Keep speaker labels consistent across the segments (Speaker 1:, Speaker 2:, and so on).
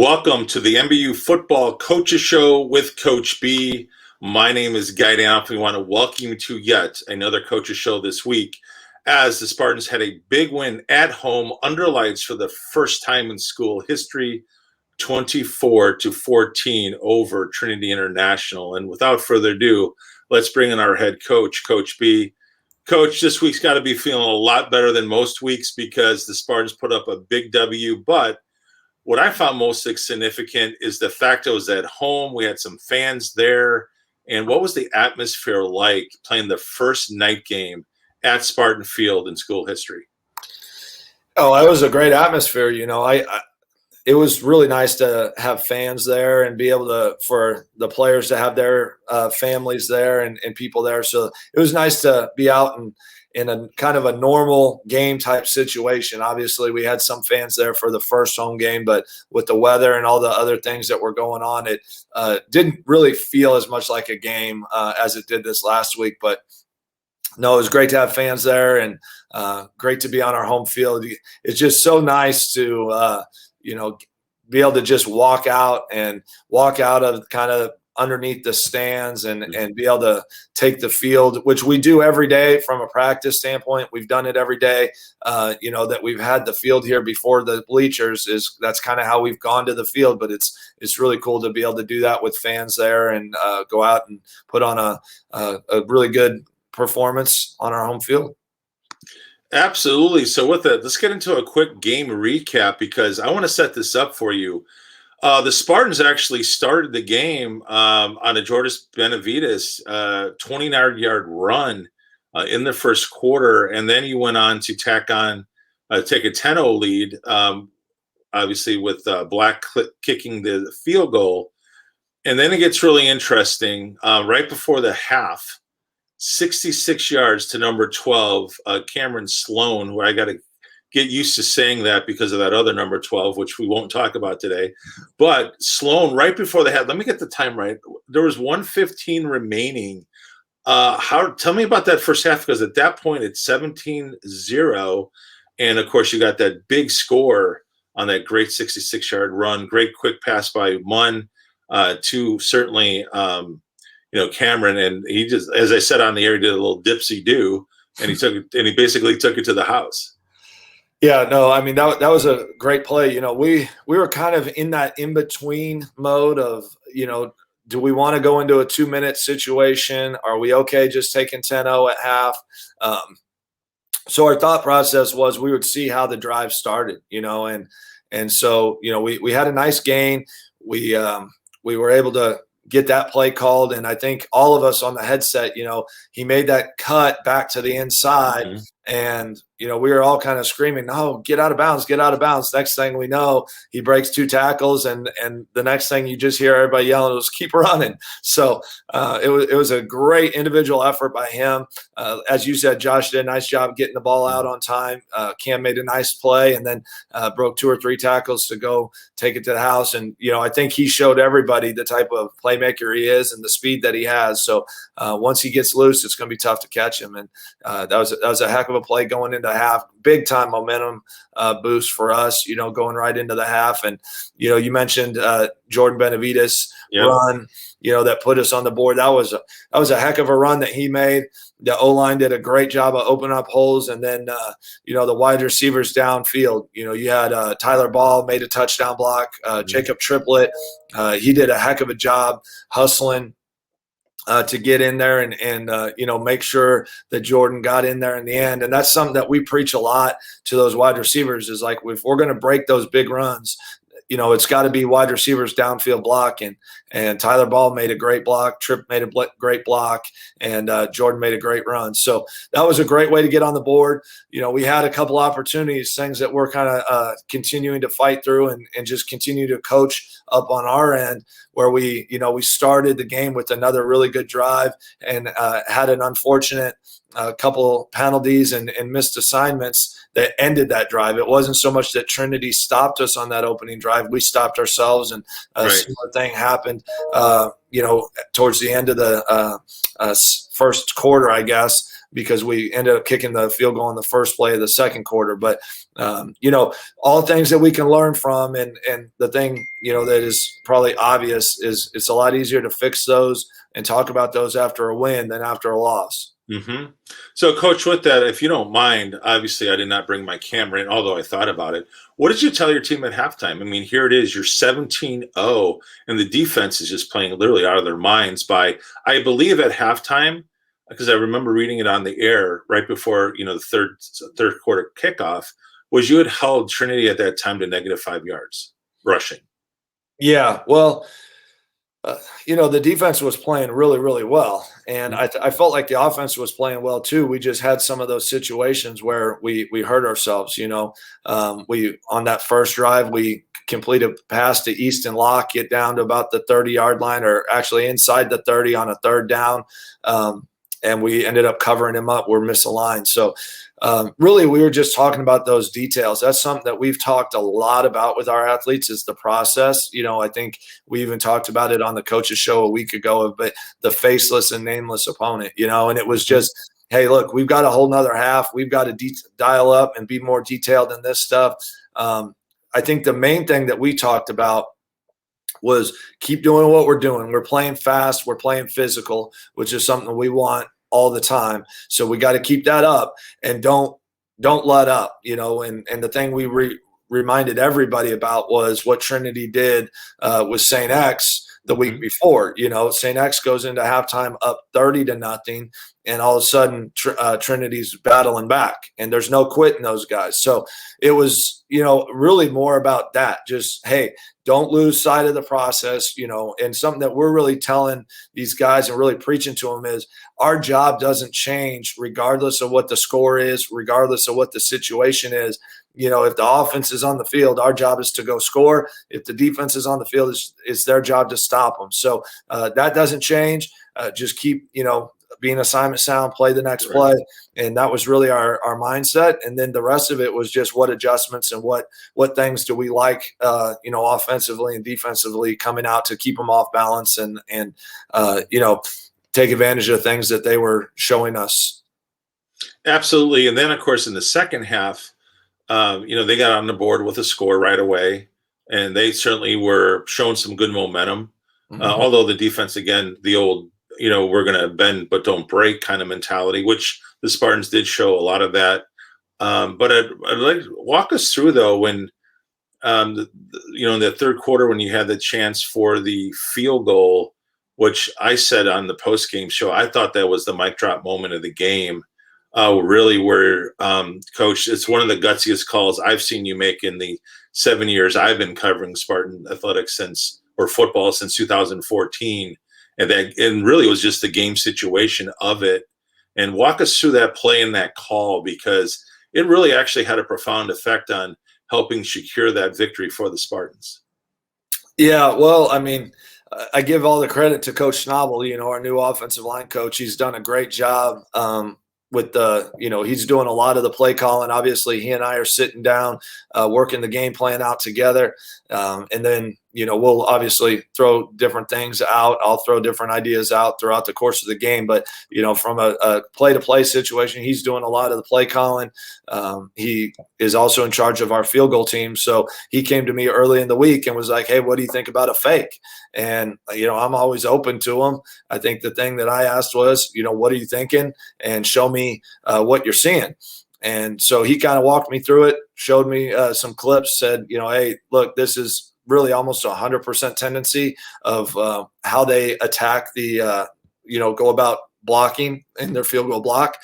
Speaker 1: Welcome to the MBU Football Coaches Show with Coach B. My name is Guy Danhoff. We want to welcome you to yet another Coaches Show this week as the Spartans had a big win at home under lights for the first time in school history, 24-14 over Trinity International. And without further ado, let's bring in our head coach, Coach B. Coach, this week's got to be feeling a lot better than most weeks because the Spartans put up a big W, but what I found most significant is the fact it was at home. We had some fans there. And what was the atmosphere like playing the first night game at Spartan Field in school history?
Speaker 2: Oh, it was a great atmosphere. It was really nice to have fans there and be able for the players to have their families there and people there. So it was nice to be out in a kind of a normal game type situation. Obviously, we had some fans there for the first home game, but with the weather and all the other things that were going on, it didn't really feel as much like a game as it did this last week. But no, it was great to have fans there and great to be on our home field. It's just so nice to, be able to just walk out of kind of underneath the stands and be able to take the field, which we do every day from a practice standpoint. We've done it every day, that we've had the field here before the bleachers that's kind of how we've gone to the field, but it's really cool to be able to do that with fans there and go out and put on a really good performance on our home field.
Speaker 1: Absolutely. So with that, let's get into a quick game recap because I want to set this up for you. The Spartans actually started the game on a Jordan Benavides 29-yard run in the first quarter, and then you went on to take a 10-0 lead, obviously with Black kicking the field goal. And then it gets really interesting. Right before the half, 66 yards to number 12, Cameron Sloan, who I got to get used to saying that because of that other number 12, which we won't talk about today. But Sloan, right before the half, let me get the time right. There was 1:15 remaining. Tell me about that first half, because at that point it's 17-0. And of course you got that big score on that great 66-yard run, great quick pass by Munn to certainly Cameron, and he just, as I said on the air, he did a little dipsy do, and he basically took it to the house.
Speaker 2: Yeah, no, I mean that was a great play. We were kind of in that in between mode of do we want to go into a 2-minute situation? Are we okay just taking 10-0 at half? So our thought process was we would see how the drive started, and so we had a nice gain. We were able to get that play called. And I think all of us on the headset, he made that cut back to the inside. Mm-hmm. And, we were all kind of screaming, no, get out of bounds, get out of bounds. Next thing we know, he breaks 2 tackles. And the next thing you just hear everybody yelling was keep running. So it was a great individual effort by him. As you said, Josh did a nice job getting the ball out on time. Cam made a nice play and then broke 2 or 3 tackles to go take it to the house. And, I think he showed everybody the type of playmaker he is and the speed that he has. So once he gets loose, it's going to be tough to catch him. And that was a heck of a play going into half. Big time momentum boost for us, going right into the half. And, you mentioned Jordan Benavides run, that put us on the board. That was a heck of a run that he made. The O-line did a great job of opening up holes. And then, the wide receivers downfield, you had Tyler Ball made a touchdown block, Jacob Triplett. He did a heck of a job hustling to get in there and make sure that Jordan got in there in the end. And that's something that we preach a lot to those wide receivers is like, if we're going to break those big runs, it's got to be wide receivers downfield block. And Tyler Ball made a great block. Tripp made a great block. And Jordan made a great run. So that was a great way to get on the board. We had a couple opportunities, things that we're kind of continuing to fight through and just continue to coach up on our end where we started the game with another really good drive and had an unfortunate couple penalties and missed assignments that ended that drive. It wasn't so much that Trinity stopped us on that opening drive. We stopped ourselves, and a similar thing happened, towards the end of the first quarter, I guess. because we ended up kicking the field goal in the first play of the second quarter. But, all things that we can learn from. And the thing, that is probably obvious is it's a lot easier to fix those and talk about those after a win than after a loss.
Speaker 1: Mm-hmm. So, Coach, with that, if you don't mind, obviously I did not bring my camera in, although I thought about it. What did you tell your team at halftime? I mean, here it is, you're 17-0, and the defense is just playing literally out of their minds by, I believe at halftime, because I remember reading it on the air right before, the third quarter kickoff, was you had held Trinity at that time to -5 yards rushing.
Speaker 2: Yeah, well, the defense was playing really, really well. And I felt like the offense was playing well too. We just had some of those situations where we hurt ourselves. We on that first drive, we completed a pass to Easton Locke, get down to about the 30-yard line, or actually inside the 30 on a third down. And we ended up covering him up. We're misaligned. So really, we were just talking about those details. That's something that we've talked a lot about with our athletes, is the process. I think we even talked about it on the coaches show a week ago, but the faceless and nameless opponent, and it was just, hey, look, we've got a whole nother half. We've got to dial up and be more detailed in this stuff. I think the main thing that we talked about was keep doing what we're doing. We're playing fast. We're playing physical, which is something we want all the time. So we got to keep that up and don't let up, and the thing we reminded everybody about was what Trinity did with St. X the week before. St. X goes into halftime up 30-0, and all of a sudden Trinity's battling back, and there's no quitting those guys. So it was, really more about that. Just, hey, don't lose sight of the process, and something that we're really telling these guys and really preaching to them is our job doesn't change regardless of what the score is, regardless of what the situation is. If the offense is on the field, our job is to go score. If the defense is on the field, it's their job to stop them. So that doesn't change. Just keep, being assignment sound, play the next play. And that was really our mindset. And then the rest of it was just what adjustments and what things do we like, offensively and defensively coming out to keep them off balance and take advantage of the things that they were showing us.
Speaker 1: Absolutely. And then, of course, in the second half, they got on the board with a score right away, and they certainly were showing some good momentum. Although the defense, again, the old, we're going to bend but don't break kind of mentality, which the Spartans did show a lot of that. But I'd like to walk us through, though, when, in the third quarter, when you had the chance for the field goal, which I said on the post-game show, I thought that was the mic drop moment of the game. Really, where, Coach, it's one of the gutsiest calls I've seen you make in the 7 years I've been covering Spartan athletics football since 2014. And really it was just the game situation of it. And walk us through that play and that call, because it really actually had a profound effect on helping secure that victory for the Spartans. Yeah,
Speaker 2: well, I mean, I give all the credit to Coach Schnabel, our new offensive line coach. He's done a great job with he's doing a lot of the play calling. Obviously, he and I are sitting down, working the game plan out together. And then, we'll obviously throw different things out. I'll throw different ideas out throughout the course of the game. But, from a play-to-play situation, he's doing a lot of the play calling. He is also in charge of our field goal team. So he came to me early in the week and was like, hey, what do you think about a fake? And, I'm always open to him. I think the thing that I asked was, what are you thinking? And show me what you're seeing. And so he kind of walked me through it, showed me some clips, said, hey, look, this is really almost 100% tendency of how they attack the, go about blocking in their field goal block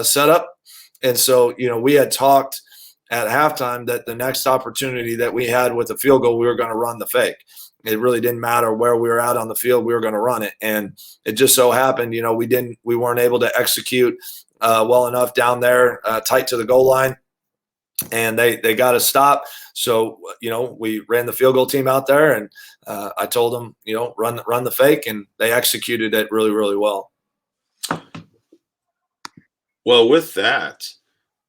Speaker 2: setup. And so, we had talked at halftime that the next opportunity that we had with the field goal, we were going to run the fake. It really didn't matter where we were at on the field. We were going to run it. And it just so happened, we weren't able to execute well enough down there, tight to the goal line. And they got to stop. So, we ran the field goal team out there, and I told them, run the fake, and they executed it really, really well.
Speaker 1: Well, with that,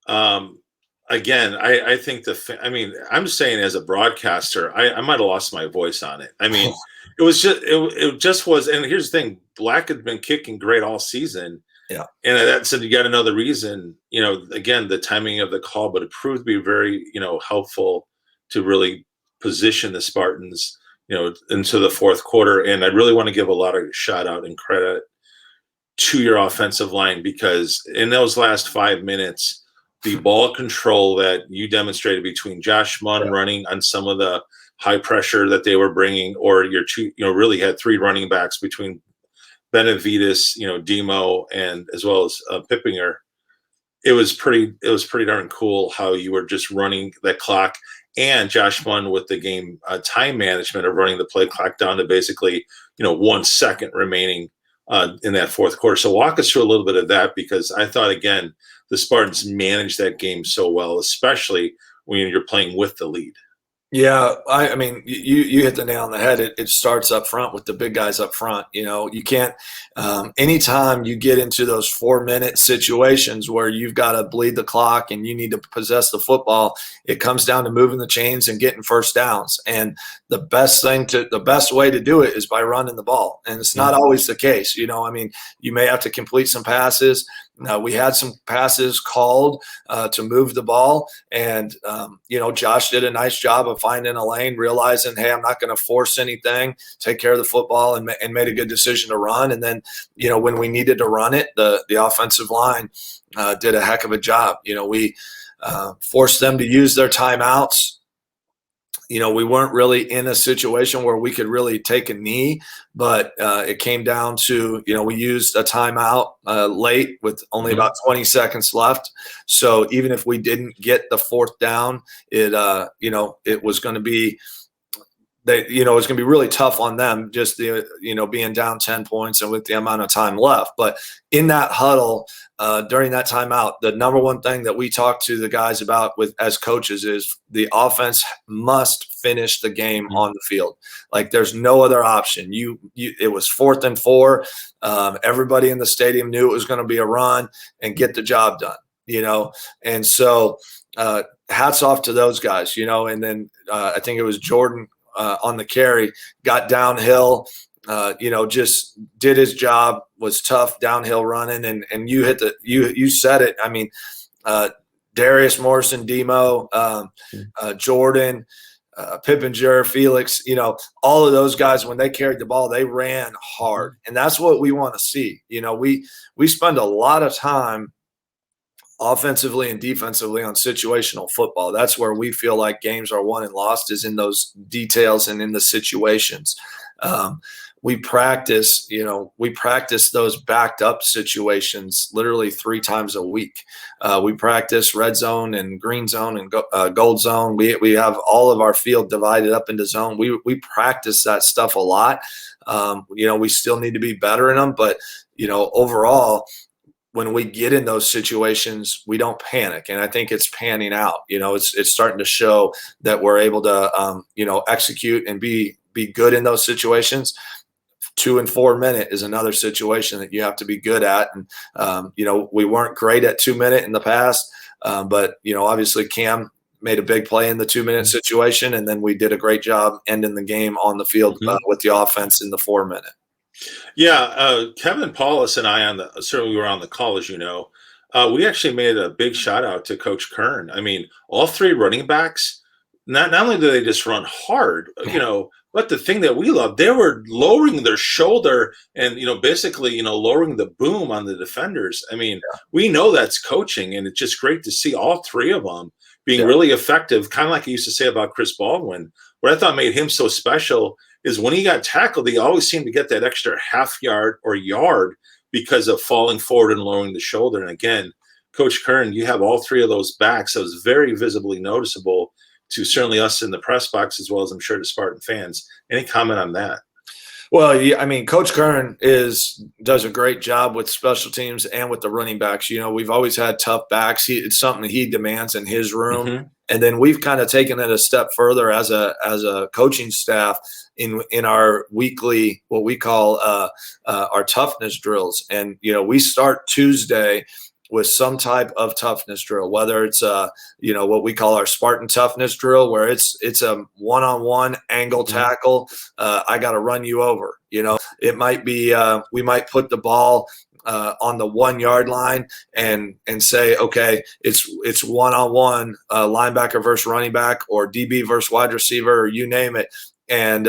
Speaker 1: again, I think I'm just saying, as a broadcaster, I might have lost my voice on it. I mean, it just was. And here's the thing: Black had been kicking great all season.
Speaker 2: Yeah.
Speaker 1: And that's yet another reason, again, the timing of the call, but it proved to be very, helpful to really position the Spartans, into the fourth quarter. And I really want to give a lot of shout out and credit to your offensive line, because in those last 5 minutes, the ball control that you demonstrated between Josh Munn running on some of the high pressure that they were bringing, or your two, really had three running backs between Benavides, Demo, and as well as Pippinger. It was pretty darn cool how you were just running that clock, and Josh Munn with the game time management of running the play clock down to basically 1 second remaining in that fourth quarter. So walk us through a little bit of that, because I thought, again, the Spartans managed that game so well, especially when you're playing with the lead.
Speaker 2: Yeah, I mean, you hit the nail on the head. It starts up front with the big guys up front. You can't anytime you get into those 4-minute situations where you've got to bleed the clock and you need to possess the football, it comes down to moving the chains and getting first downs. And the best way to do it is by running the ball. And it's not always the case. I mean, you may have to complete some passes. We had some passes called to move the ball, and Josh did a nice job of finding a lane, realizing, hey, I'm not going to force anything, take care of the football, and made a good decision to run. And then, when we needed to run it, the offensive line did a heck of a job. We forced them to use their timeouts. We weren't really in a situation where we could really take a knee, but it came down to, we used a timeout late with only about 20 seconds left. So even if we didn't get the fourth down, it was going to be, it's going to be really tough on them, just being down 10 points and with the amount of time left. But in that huddle, during that timeout, the number one thing that we talk to the guys about as coaches is the offense must finish the game on the field. Like, there's no other option. It was 4th and 4. Everybody in the stadium knew it was going to be a run and get the job done. And so hats off to those guys. And then I think it was Jordan on the carry, got downhill, just did his job, was tough downhill running. And you said it. I mean, Darius Morrison, Demo, Jordan, Pippinger, Felix, all of those guys, when they carried the ball, they ran hard. And that's what we want to see. We spend a lot of time offensively and defensively on situational football. That's where we feel like games are won and lost, is in those details and in the situations. We practice those backed up situations literally 3 times a week. We practice red zone and green zone and gold zone. We have all of our field divided up into zone. We practice that stuff a lot. We still need to be better in them, but overall, when we get in those situations, we don't panic. And I think it's panning out. It's starting to show that we're able to, execute and be good in those situations. 2 and 4 minute is another situation that you have to be good at. And, we weren't great at 2 minute in the past, but, obviously Cam made a big play in the 2 minute situation. And then we did a great job ending the game on the field with the offense in the 4 minute.
Speaker 1: Yeah, Kevin Paulus and I certainly we were on the call, as you know. We actually made a big shout out to Coach Kern. I mean, all 3 running backs, not only do they just run hard, but the thing that we love, they were lowering their shoulder and, basically, lowering the boom on the defenders. I mean, we know that's coaching, and it's just great to see all 3 of them being really effective, kind of like I used to say about Chris Baldwin. What I thought made him so special is when he got tackled, he always seemed to get that extra half yard or yard because of falling forward and lowering the shoulder. And again, Coach Kern, you have all 3 of those backs. So it was very visibly noticeable to certainly us in the press box, as well as I'm sure to Spartan fans. Any comment on that?
Speaker 2: Well, I mean, Coach Kern does a great job with special teams and with the running backs. We've always had tough backs. It's something that he demands in his room. And then we've kind of taken it a step further as a coaching staff in our weekly, what we call our toughness drills. And, we start Tuesday with some type of toughness drill, whether it's what we call our Spartan toughness drill, where it's a one-on-one angle tackle. I got to run you over. It might be we might put the ball on the 1 yard line and say, okay, it's one-on-one, linebacker versus running back, or DB versus wide receiver, or you name it. And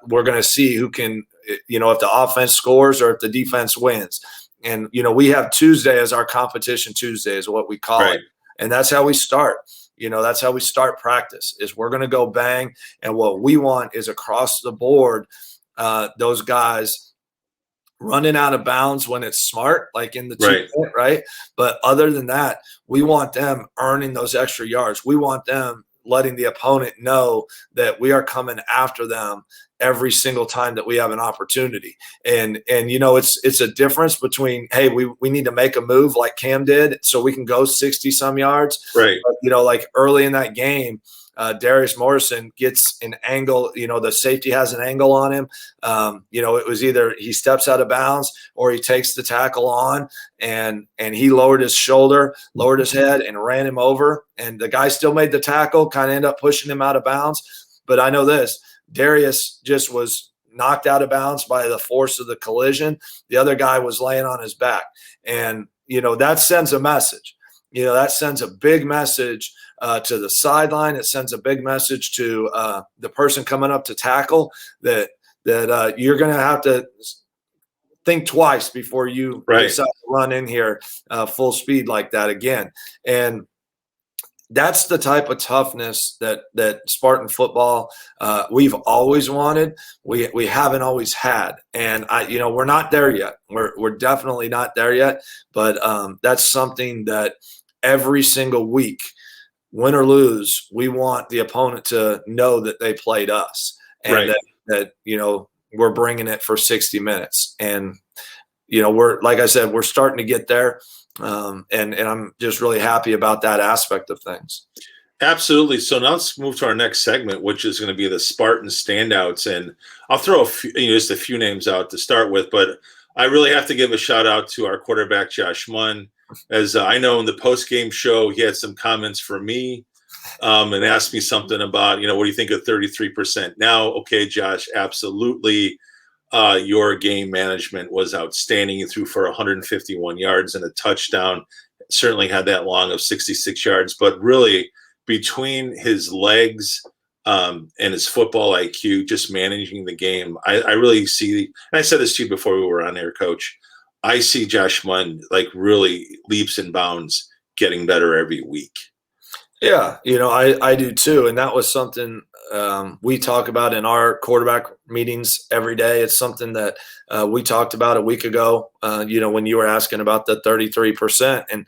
Speaker 2: we're going to see who can, if the offense scores or if the defense wins. And, we have Tuesday as our competition Tuesday is what we call
Speaker 1: Right.
Speaker 2: it. And that's how we start. That's how we start practice, is we're going to go bang. And what we want is across the board, those guys running out of bounds when it's smart, like in the 2-minute, right? But other than that, we want them earning those extra yards. We want them letting the opponent know that we are coming after them every single time that we have an opportunity. And it's a difference between, hey, we need to make a move like Cam did so we can go 60 some yards.
Speaker 1: Right.
Speaker 2: But, like early in that game, Darius Morrison gets an angle, the safety has an angle on him. It was either he steps out of bounds or he takes the tackle on, and he lowered his shoulder, lowered his head, and ran him over. And the guy still made the tackle, kind of ended up pushing him out of bounds. But I know this, Darius just was knocked out of bounds by the force of the collision. The other guy was laying on his back. And, that sends a message. That sends a big message to the sideline. It sends a big message to the person coming up to tackle that you're going to have to think twice before you decide to run in here full speed like that again. And that's the type of toughness that Spartan football we've always wanted. We haven't always had, and we're not there yet. We're definitely not there yet. But that's something that every single week, win or lose, we want the opponent to know that they played us, and that we're bringing it for 60 minutes. And we're, like I said, we're starting to get there. And I'm just really happy about that aspect of things.
Speaker 1: Absolutely. So now let's move to our next segment, which is going to be the Spartan Standouts. And I'll throw just a few names out to start with, but I really have to give a shout out to our quarterback, Josh Munn. As I know in the post-game show, he had some comments for me and asked me something about, what do you think of 33%? Now, okay, Josh, absolutely. Your game management was outstanding. You threw for 151 yards and a touchdown. Certainly had that long of 66 yards, but really between his legs and his football IQ, just managing the game, I really see, and I said this to you before we were on air, Coach, I see Josh Munn like really leaps and bounds getting better every week.
Speaker 2: Yeah, I do too. And that was something we talk about in our quarterback meetings every day. It's something that we talked about a week ago, when you were asking about the 33%. And,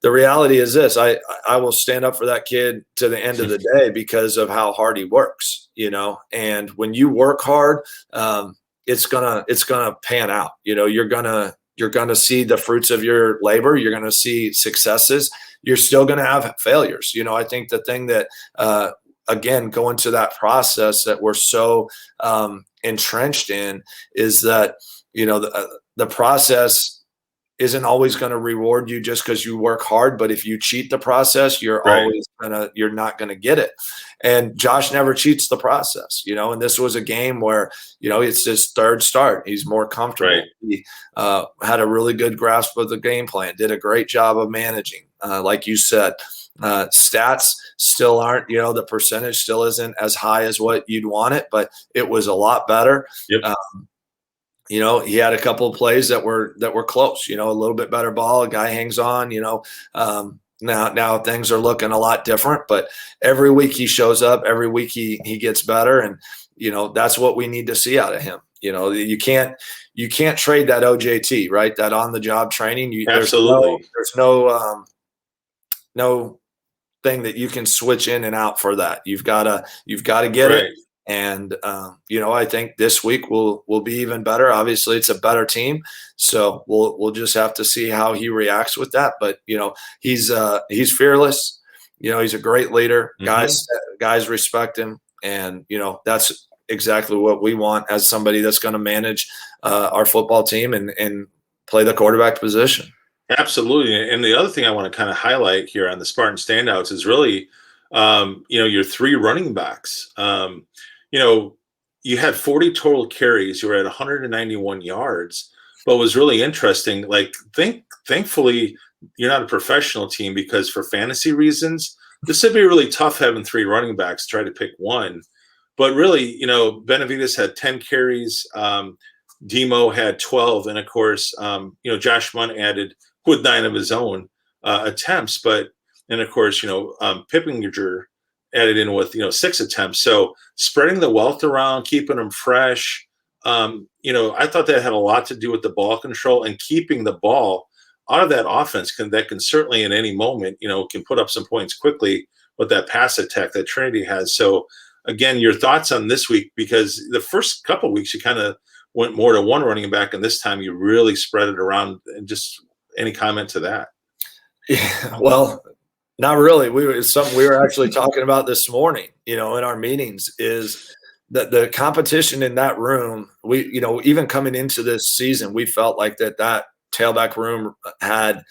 Speaker 2: the reality is this, I will stand up for that kid to the end of the day because of how hard he works, and when you work hard, it's gonna pan out. You're gonna see the fruits of your labor. You're gonna see successes. You're still gonna have failures. I think the thing that again, going to that process that we're so entrenched in is that the process isn't always going to reward you just because you work hard. But if you cheat the process, you're not going to get it. And Josh never cheats the process, and this was a game where, it's his third start. He's more comfortable.
Speaker 1: Right.
Speaker 2: He had a really good grasp of the game plan, did a great job of managing. Like you said, stats still aren't, the percentage still isn't as high as what you'd want it, but it was a lot better.
Speaker 1: Yep.
Speaker 2: He had a couple of plays that were close, a little bit better ball. A guy hangs on, now things are looking a lot different, but every week he shows up, every week he gets better. And, that's what we need to see out of him. You can't trade that OJT, right? That on the job training.
Speaker 1: Absolutely.
Speaker 2: There's no thing that you can switch in and out for that. You've got to get it. And, I think this week will be even better. Obviously it's a better team. So we'll just have to see how he reacts with that. But, he's fearless. He's a great leader. Mm-hmm. Guys respect him. And, that's exactly what we want as somebody that's going to manage our football team and play the quarterback position.
Speaker 1: Absolutely. And the other thing I want to kind of highlight here on the Spartan Standouts is really, your three running backs. You had 40 total carries. You were at 191 yards. But was really interesting, like thankfully you're not a professional team, because for fantasy reasons, this would be really tough having three running backs, try to pick one. But really, Benavides had 10 carries, Demo had 12, and of course, Josh Munn added with 9 of his own attempts, and of course, Pippinger added in with 6 attempts. So spreading the wealth around, keeping them fresh. I thought that had a lot to do with the ball control and keeping the ball out of that offense. That can certainly at any moment, can put up some points quickly with that pass attack that Trinity has. So again, your thoughts on this week, because the first couple of weeks you kind of went more to one running back, and this time you really spread it around. And just any comment to that?
Speaker 2: Yeah, well, not really. It's something we were actually talking about this morning, in our meetings, is that the competition in that room, even coming into this season, we felt like that tailback room had,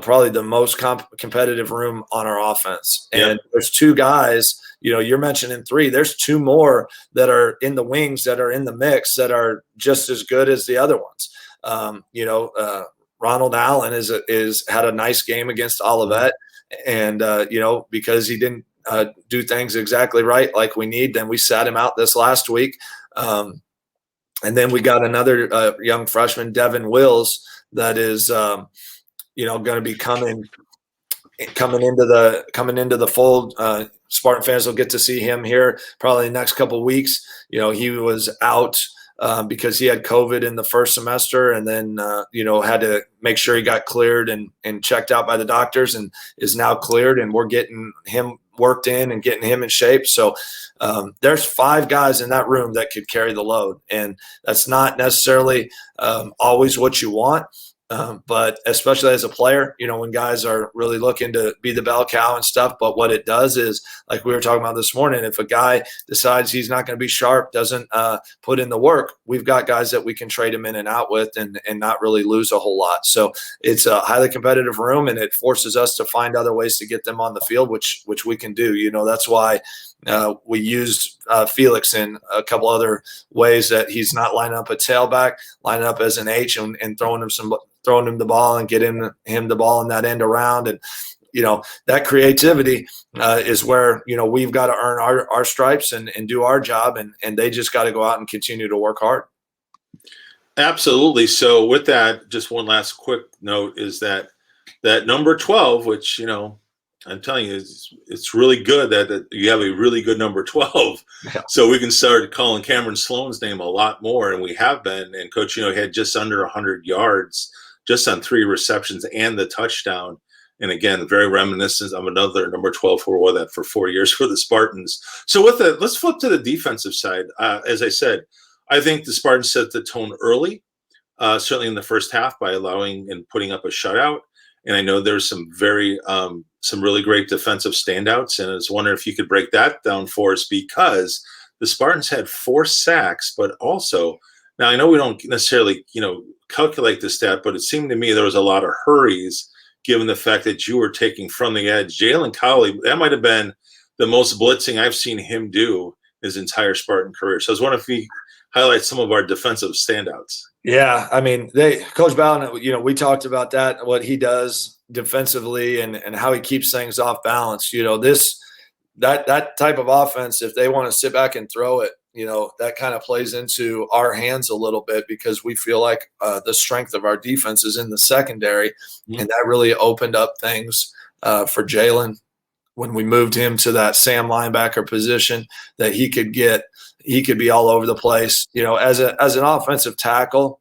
Speaker 2: probably the most competitive room on our offense. And there's 2 guys, you're mentioning 3, there's 2 more that are in the wings, that are in the mix, that are just as good as the other ones. Ronald Allen is had a nice game against Olivet, and because he didn't do things exactly right like we need, then we sat him out this last week, and then we got another young freshman, Devin Wills, that is going to be coming into the fold. Spartan fans will get to see him here probably the next couple of weeks. He was out because he had COVID in the first semester, and then had to make sure he got cleared and checked out by the doctors, and is now cleared, and we're getting him worked in and getting him in shape. So there's 5 guys in that room that could carry the load, and that's not necessarily always what you want. But especially as a player, when guys are really looking to be the bell cow and stuff. But what it does is, like we were talking about this morning, if a guy decides he's not going to be sharp, doesn't put in the work, we've got guys that we can trade him in and out with and not really lose a whole lot. So it's a highly competitive room, and it forces us to find other ways to get them on the field, which we can do. That's why we used Felix in a couple other ways, that he's not lining up a tailback, lining up as an H and throwing him the ball and getting him the ball in that end around. And, that creativity is where, we've got to earn our stripes and do our job. And they just got to go out and continue to work hard.
Speaker 1: Absolutely. So with that, just one last quick note is that number 12, which, I'm telling you, it's really good that you have a really good number 12. Yeah. So we can start calling Cameron Sloan's name a lot more, and we have been. And Coach, had just under 100 yards just on 3 receptions and the touchdown. And again, very reminiscent of another number 12 who wore that for 4 years for the Spartans. So with that, let's flip to the defensive side. As I said, I think the Spartans set the tone early, certainly in the first half, by allowing and putting up a shutout. And I know there's some really great defensive standouts. And I was wondering if you could break that down for us, because the Spartans had 4 sacks, but also, now I know we don't necessarily, calculate the stat, but it seemed to me there was a lot of hurries, given the fact that you were taking from the edge. Jalen Cowley, that might have been the most blitzing I've seen him do his entire Spartan career. So I was wondering if we highlight some of our defensive standouts.
Speaker 2: Yeah, I mean, Coach Bowden, we talked about that, what he does defensively and how he keeps things off balance. That type of offense, if they want to sit back and throw it, that kind of plays into our hands a little bit, because we feel like the strength of our defense is in the secondary. Mm-hmm. And that really opened up things for Jalen when we moved him to that Sam linebacker position, that he could be all over the place. As an offensive tackle,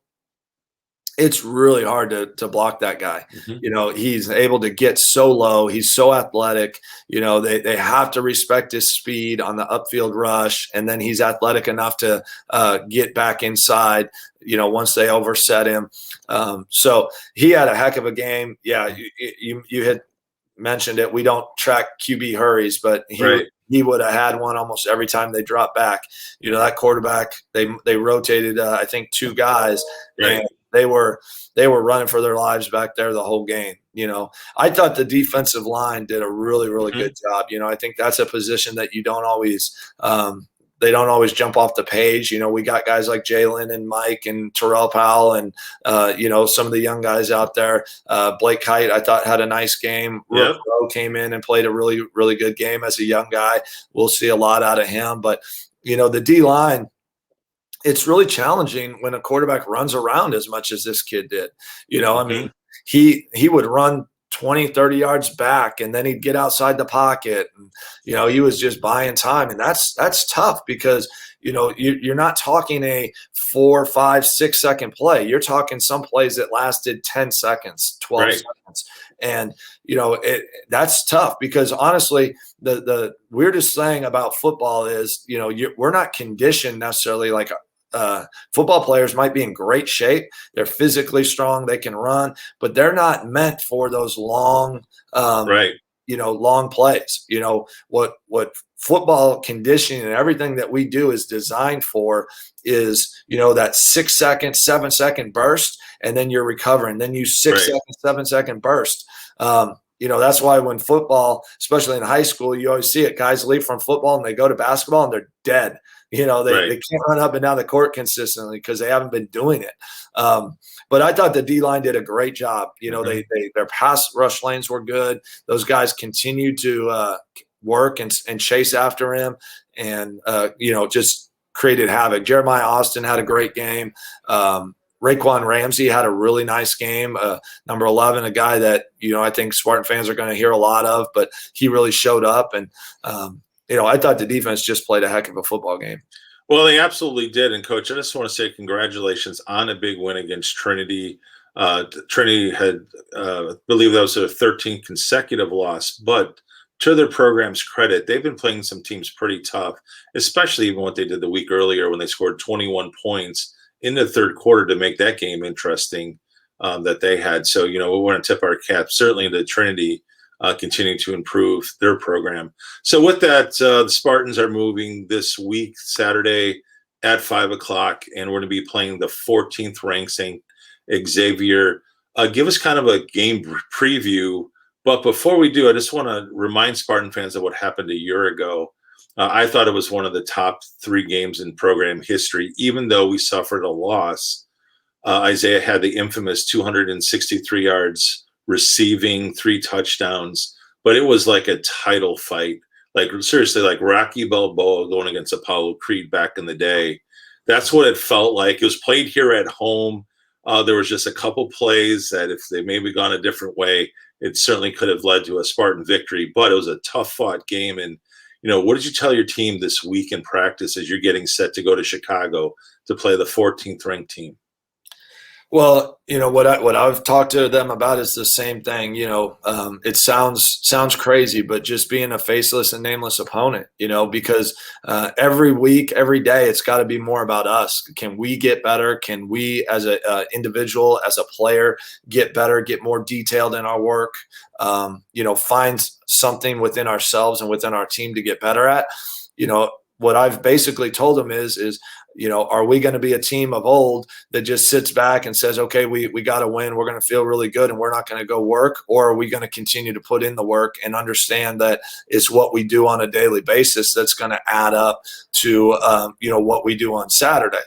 Speaker 2: it's really hard to block that guy. Mm-hmm. He's able to get so low. He's so athletic. They have to respect his speed on the upfield rush, and then he's athletic enough to get back inside, once they overset him. So he had a heck of a game. Yeah, you had mentioned it. We don't track QB hurries, but he would have had one almost every time they dropped back. That quarterback, they rotated, I think, 2 guys, right. And they were running for their lives back there the whole game. I thought the defensive line did a really, really good job. I think that's a position that you don't always they don't always jump off the page. We got guys like Jalen and Mike and Terrell Powell and, some of the young guys out there. Blake Kite, I thought, had a nice game.
Speaker 1: Yep.
Speaker 2: Rook Rowe came in and played a really, really good game as a young guy. We'll see a lot out of him. But, the D-line, it's really challenging when a quarterback runs around as much as this kid did. He would run 20, 30 yards back, and then he'd get outside the pocket. And, he was just buying time. And that's tough because, you're not talking a 4, 5, 6 second play. You're talking some plays that lasted 10 seconds, 12 seconds. And, that's tough because honestly, the weirdest thing about football is, we're not conditioned necessarily like football players might be in great shape. They're physically strong. They can run, but they're not meant for those long, long plays. What football conditioning and everything that we do is designed for is, that 6 second, 7 second burst, and then you're recovering. Then you 6 second, 7 second burst. That's why when football, especially in high school, you always see it. Guys leave from football and they go to basketball and they're dead. They can't run up and down the court consistently because they haven't been doing it. But I thought the D-line did a great job. Their pass rush lanes were good. Those guys continued to work and chase after him and, just created havoc. Jeremiah Austin had a great game. Raekwon Ramsey had a really nice game. Number 11, a guy that, I think Spartan fans are going to hear a lot of, but he really showed up. And, I thought the defense just played a heck of a football game.
Speaker 1: Well, they absolutely did. And, Coach, I just want to say congratulations on a big win against Trinity. Trinity had, I believe that was their 13th consecutive loss. But to their program's credit, they've been playing some teams pretty tough, especially even what they did the week earlier when they scored 21 points in the third quarter to make that game interesting that they had. So, we want to tip our cap certainly to Trinity. Continuing to improve their program. So with that, the Spartans are moving this week, Saturday at 5 o'clock, and we're going to be playing the 14th ranked St. Xavier. Give us kind of a game preview. But before we do, I just want to remind Spartan fans of what happened a year ago. I thought it was one of the top 3 games in program history, even though we suffered a loss. Isaiah had the infamous 263 yards receiving, 3 touchdowns, but it was like a title fight. Like seriously, like Rocky Balboa going against Apollo Creed back in the day. That's what it felt like. It was played here at home. There was just a couple plays that if they maybe gone a different way, it certainly could have led to a Spartan victory, but it was a tough fought game. And, what did you tell your team this week in practice as you're getting set to go to Chicago to play the 14th ranked team?
Speaker 2: Well, what I've talked to them about is the same thing. It sounds crazy, but just being a faceless and nameless opponent, because every week, every day, it's got to be more about us. Can we get better? Can we, as an individual, as a player, get better, get more detailed in our work? Find something within ourselves and within our team to get better at. What I've basically told them is are we going to be a team of old that just sits back and says, okay, we got to win. We're going to feel really good and we're not going to go work? Or are we going to continue to put in the work and understand that it's what we do on a daily basis that's going to add up to, what we do on Saturday?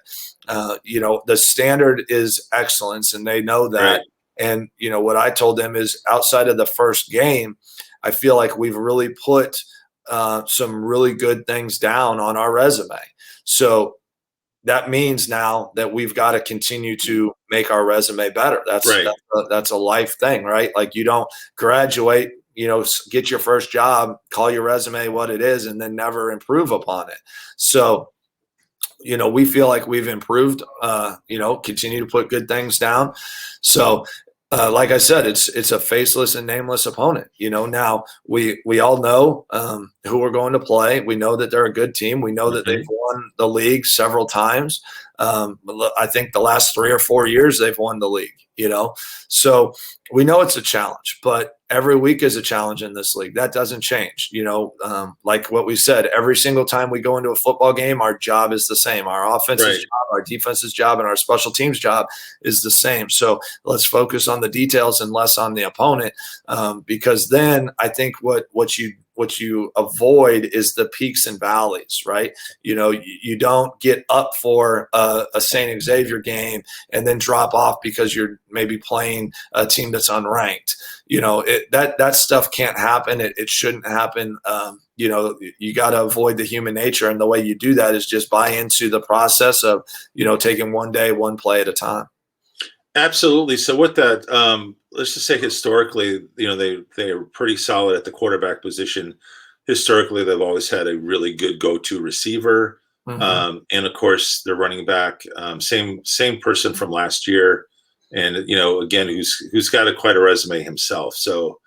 Speaker 2: The standard is excellence and they know that. Right. And, what I told them is outside of the first game, I feel like we've really put some really good things down on our resume. So that means now that we've got to continue to make our resume better. That's a life thing, right? Like you don't graduate, get your first job, call your resume what it is, and then never improve upon it. So, we feel like we've improved, continue to put good things down. So, like I said, it's a faceless and nameless opponent. Now we all know who we're going to play. We know that they're a good team. We know that they've won the league several times. I think the last 3 or 4 years they've won the league. So we know it's a challenge, but every week is a challenge in this league. That doesn't change. Like what we said, every single time we go into a football game, our job is the same. Our offense's job, our defense's job, and our special teams job is the same. So let's focus on the details and less on the opponent, because then I think what what you avoid is the peaks and valleys, right? You don't get up for a St. Xavier game and then drop off because you're maybe playing a team that's unranked. That stuff can't happen. It shouldn't happen. You got to avoid the human nature, and the way you do that is just buy into the process of taking one day, one play at a time.
Speaker 1: Absolutely. So with that, let's just say historically, they are pretty solid at the quarterback position. Historically, they've always had a really good go-to receiver, and of course, their running back, same person from last year, and again, who's got quite a resume himself. So,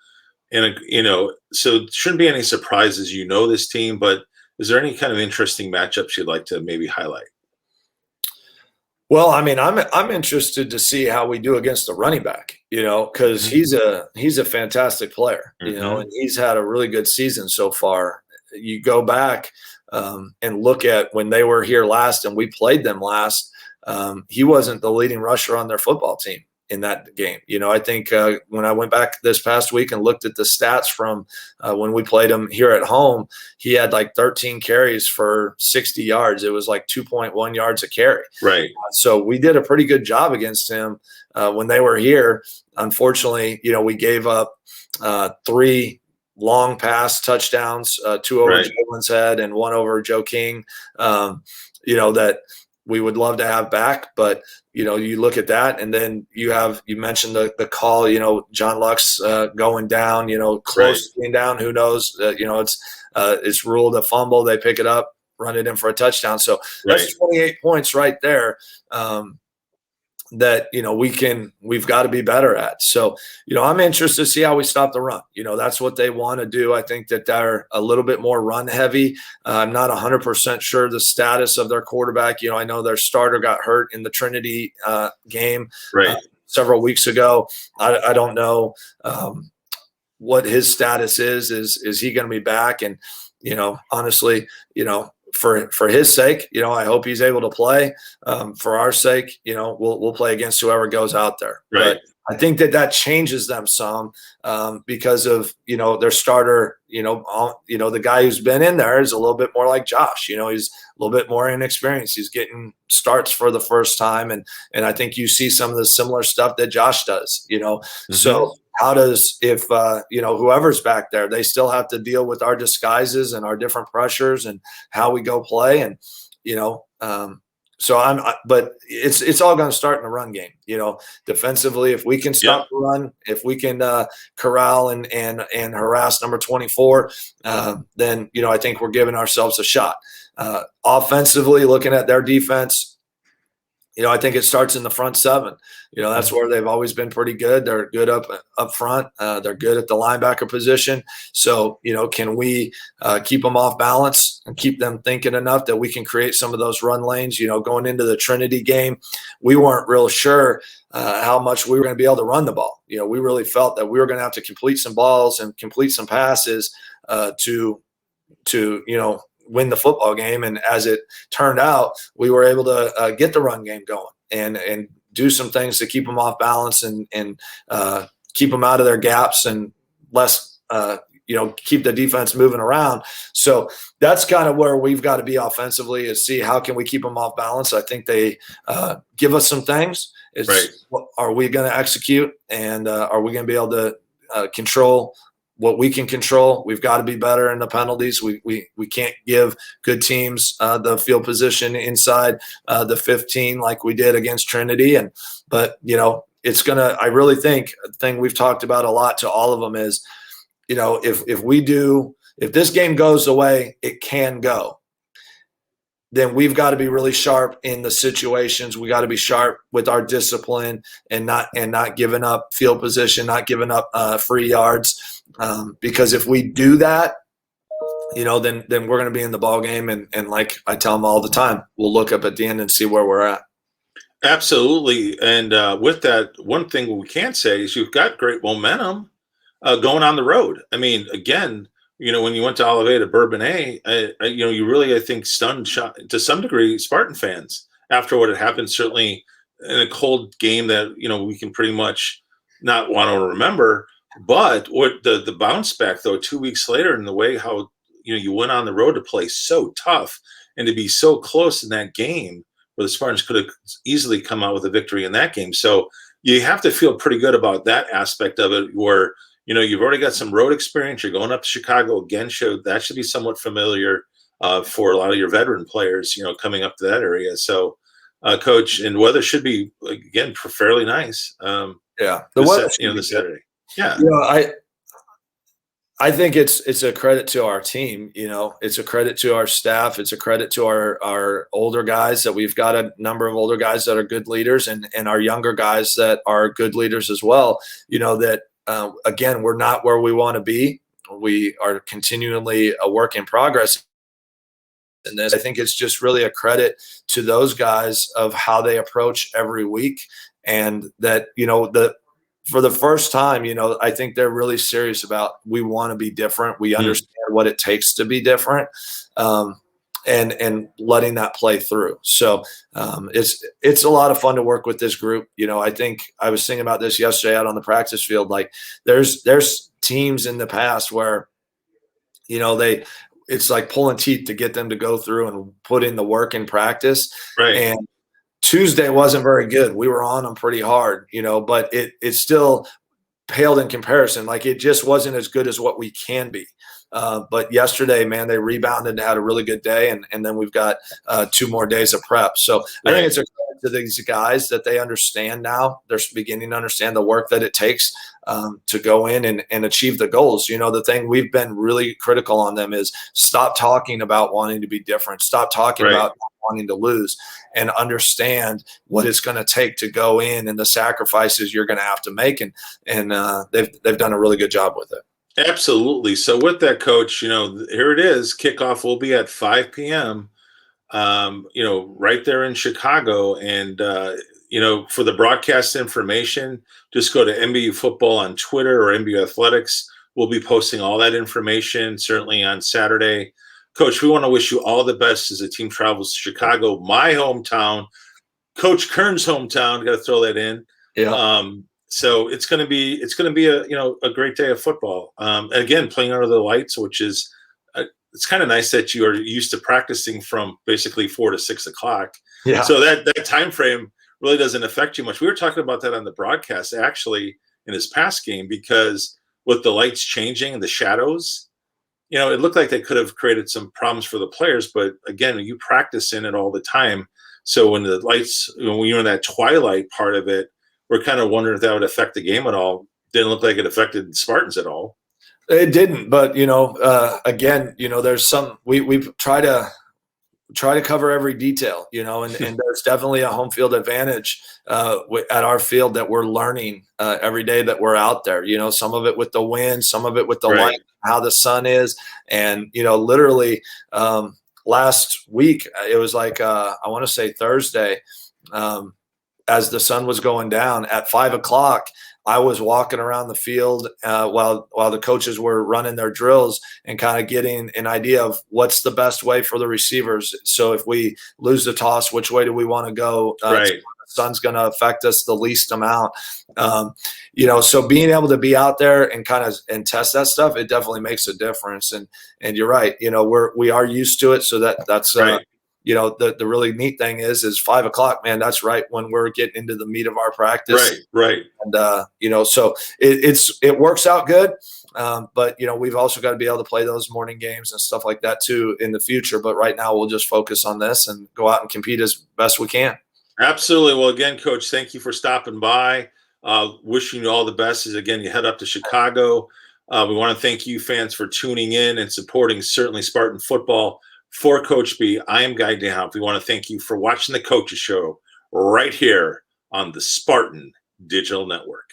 Speaker 1: so it shouldn't be any surprises. This team, but is there any kind of interesting matchups you'd like to maybe highlight?
Speaker 2: Well, I mean, I'm interested to see how we do against the running back, because he's a fantastic player, and he's had a really good season so far. You go back and look at when they were here last and we played them last, he wasn't the leading rusher on their football team in that game. I think when I went back this past week and looked at the stats from when we played him here at home, he had like 13 carries for 60 yards. It was like 2.1 yards a carry.
Speaker 1: Right.
Speaker 2: So we did a pretty good job against him when they were here. Unfortunately, we gave up 3 long pass touchdowns, 2 over Jalen's head and 1 over Joe King, that we would love to have back. But, you look at that, and then you mentioned the call, John Luck's going down, close to being down. Who knows? It's ruled a fumble. They pick it up, run it in for a touchdown. So that's 28 points right there. That we've got to be better at. So I'm interested to see how we stop the run. That's what they want to do. I think that they're a little bit more run heavy. I'm not 100% sure the status of their quarterback. I know their starter got hurt in the Trinity game several weeks ago. I don't know what his status is. Is he going to be back? And honestly, for his sake, I hope he's able to play. For our sake, we'll play against whoever goes out there.
Speaker 1: Right.
Speaker 2: But I think that changes them some because of their starter. The guy who's been in there is a little bit more like Josh. He's a little bit more inexperienced. He's getting starts for the first time, and I think you see some of the similar stuff that Josh does. So. How does whoever's back there, they still have to deal with our disguises and our different pressures and how we go play, and but it's all going to start in the run game. Defensively, if we can stop the run, if we can corral and harass number 24, then I think we're giving ourselves a shot. Offensively, looking at their defense. I think it starts in the front 7. That's where they've always been pretty good. They're good up front. They're good at the linebacker position. So, can we keep them off balance and keep them thinking enough that we can create some of those run lanes? Going into the Trinity game, we weren't real sure how much we were going to be able to run the ball. We really felt that we were going to have to complete some balls and complete some passes to win the football game. And as it turned out, we were able to get the run game going and do some things to keep them off balance and keep them out of their gaps and less, keep the defense moving around. So that's kind of where we've got to be offensively, is see how can we keep them off balance. I think they give us some things. Are we going to execute, and are we going to be able to control what we can control? We've got to be better in the penalties. We can't give good teams the field position inside the 15 like we did against Trinity. But it's gonna. I really think the thing we've talked about a lot to all of them is, if this game goes away, it can go. Then we've got to be really sharp in the situations. We got to be sharp with our discipline and not giving up field position, not giving up free yards. Because if we do that, then we're going to be in the ball game. And like I tell them all the time, we'll look up at the end and see where we're at.
Speaker 1: Absolutely. And with that, one thing we can say is you've got great momentum going on the road. I mean, again, when you went to Olivetta Bourbonnais, you really, I think, stunned to some degree Spartan fans after what had happened, certainly in a cold game that, we can pretty much not want to remember. But what the bounce back though 2 weeks later, and the way how you went on the road to play so tough and to be so close in that game where the Spartans could have easily come out with a victory in that game. So you have to feel pretty good about that aspect of it, where you've already got some road experience. You're going up to Chicago again, so that should be somewhat familiar for a lot of your veteran players, coming up to that area. So, Coach, and weather should be again fairly nice.
Speaker 2: Yeah, the weather
Speaker 1: this Saturday. Yeah,
Speaker 2: I think it's a credit to our team. It's a credit to our staff. It's a credit to our older guys, that we've got a number of older guys that are good leaders, and our younger guys that are good leaders as well. That again, we're not where we want to be. We are continually a work in progress in this. I think it's just really a credit to those guys of how they approach every week, and that for the first time, I think they're really serious about, we want to be different. We understand what it takes to be different, and letting that play through. So it's a lot of fun to work with this group. I think I was thinking about this yesterday out on the practice field. Like there's teams in the past where, it's like pulling teeth to get them to go through and put in the work in practice.
Speaker 1: Right.
Speaker 2: And Tuesday wasn't very good. We were on them pretty hard, but it still paled in comparison. Like it just wasn't as good as what we can be. But yesterday, man, they rebounded and had a really good day. And then we've got 2 more days of prep. So I think it's a credit to these guys that they understand now. They're beginning to understand the work that it takes to go in and achieve the goals. The thing we've been really critical on them is stop talking about wanting to be different. Stop talking about wanting to lose, and understand what it's going to take to go in and the sacrifices you're going to have to make. And they've done a really good job with it.
Speaker 1: Absolutely. So with that, Coach, here it is. Kickoff will be at 5 p.m. Right there in Chicago. And for the broadcast information, just go to MBU Football on Twitter or MBU Athletics. We'll be posting all that information certainly on Saturday. Coach, we want to wish you all the best as the team travels to Chicago, my hometown, Coach Kern's hometown. Got to throw that in.
Speaker 2: Yeah.
Speaker 1: So it's going to be a great day of football. Again, playing under the lights, which is it's kind of nice that you are used to practicing from basically 4 to 6 o'clock.
Speaker 2: Yeah.
Speaker 1: So that time frame really doesn't affect you much. We were talking about that on the broadcast actually in his past game, because with the lights changing and the shadows, it looked like they could have created some problems for the players. But again, you practice in it all the time. So when the lights, when you're in that twilight part of it, we're kind of wondering if that would affect the game at all. Didn't look like it affected the Spartans at all.
Speaker 2: It didn't, but again, there's some we try to cover every detail, and there's definitely a home field advantage at our field that we're learning every day that we're out there. Some of it with the wind, some of it with the light, how the sun is, and literally last week it was like I want to say Thursday. As the sun was going down at 5 o'clock, I was walking around the field while the coaches were running their drills and kind of getting an idea of what's the best way for the receivers. So if we lose the toss, which way do we want to go? The sun's going to affect us the least amount. So being able to be out there and and test that stuff, it definitely makes a difference. And you're right. We are used to it. So that's right. The really neat thing is 5 o'clock, man, that's right when we're getting into the meat of our practice.
Speaker 1: Right.
Speaker 2: And, so it works out good. But, we've also got to be able to play those morning games and stuff like that too in the future. But right now we'll just focus on this and go out and compete as best we can.
Speaker 1: Absolutely. Well, again, Coach, thank you for stopping by. Wishing you all the best as, again, you head up to Chicago. We want to thank you fans for tuning in and supporting certainly Spartan football. For Coach B, I am Guy Danhoff. We want to thank you for watching the Coaches Show right here on the Spartan Digital Network.